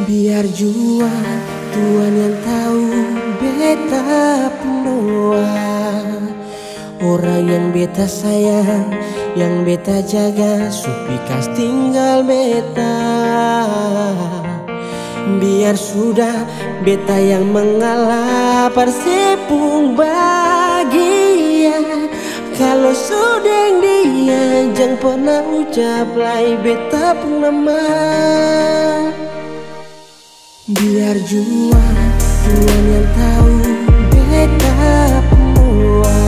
Biar jua Tuhan yang tahu beta pendoa. Orang yang beta sayang, yang beta jaga, supikas tinggal beta. Biar sudah beta yang mengalah, persepung bahagia. Kalau sudah dia jangan pernah ucap lai beta pun nama. Biar jua Tuhan yang tahu beta semua.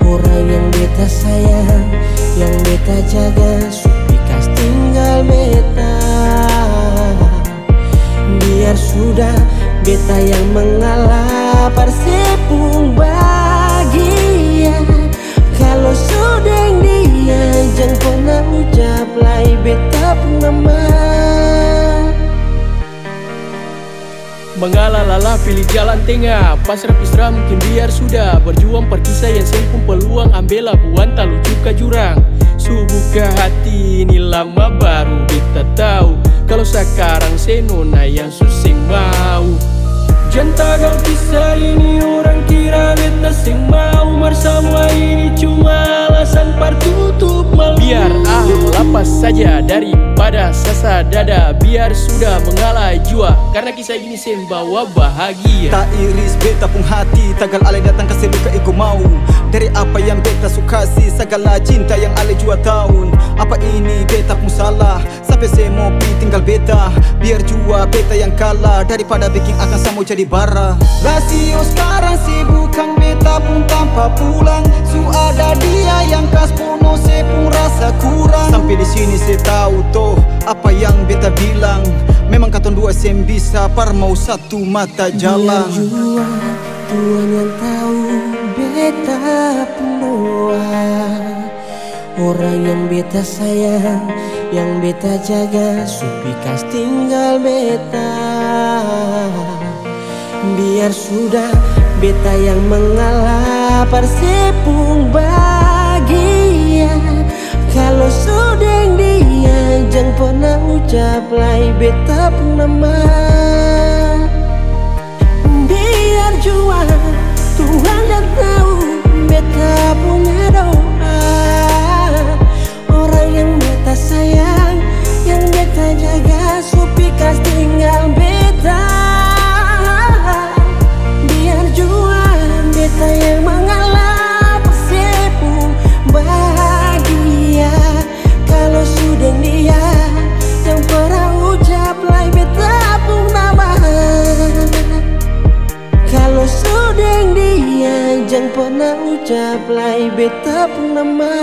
Orang yang beta sayang, yang beta jaga, supikas tinggal beta. Biar sudah beta yang mengalah, persepung bahagia. Kalau sudah dia jangan pernah ucap lai beta pun nama. Mengalah lala pilih jalan tengah, pasrah pisrah mungkin biar sudah. Berjuang perkisah yang sempung peluang, ambillah buan tak lucu ke jurang. Subuka hati ini lama baru beta tahu, kalau sekarang senona yang susing mau. Jangan kau kisah ini orang kira beta sing mau. Bersama ini cuma alasan partutup malu. Biar lapas saja daripada sasa dada. Biar sudah mengalah jua, karena kisah ini sembawa bahagia. Tak iris beta pun hati, tagal ale datang kasih luka ego mau. Dari apa yang beta suka sih, segala cinta yang ale jua tahun. Apa ini beta pun salah, sampai saya mau tinggal beta. Biar jua beta yang kalah, daripada bikin akan sama jadi bara. Rasio sekarang sih bukan beta pun tanpa pulang. Su ada dia yang kas puno saya pun rasa kurang. Sampai di sini saya tahu toh apa yang beta bilang. Memang katon dua sem bisa par mau satu mata jalan. Biar jua Tuhan yang tahu beta pendoa. Orang yang beta sayang, yang beta jaga, supikas tinggal beta. Biar sudah beta yang mengalah, persepung bahagia. Kalau sudah dia jangan pernah ucap lai beta pun nama. Biar jua Tuhan yang tahu beta punya doa. Orang yang beta sayang, yang beta jaga, supikas tinggal beta. Biar jua beta yang mengalah, persepung bahagia. Kalau sudah dia yang pernah ucap lai beta pun nama. Kalau sudah dia jangan pernah ucap lai beta pun nama.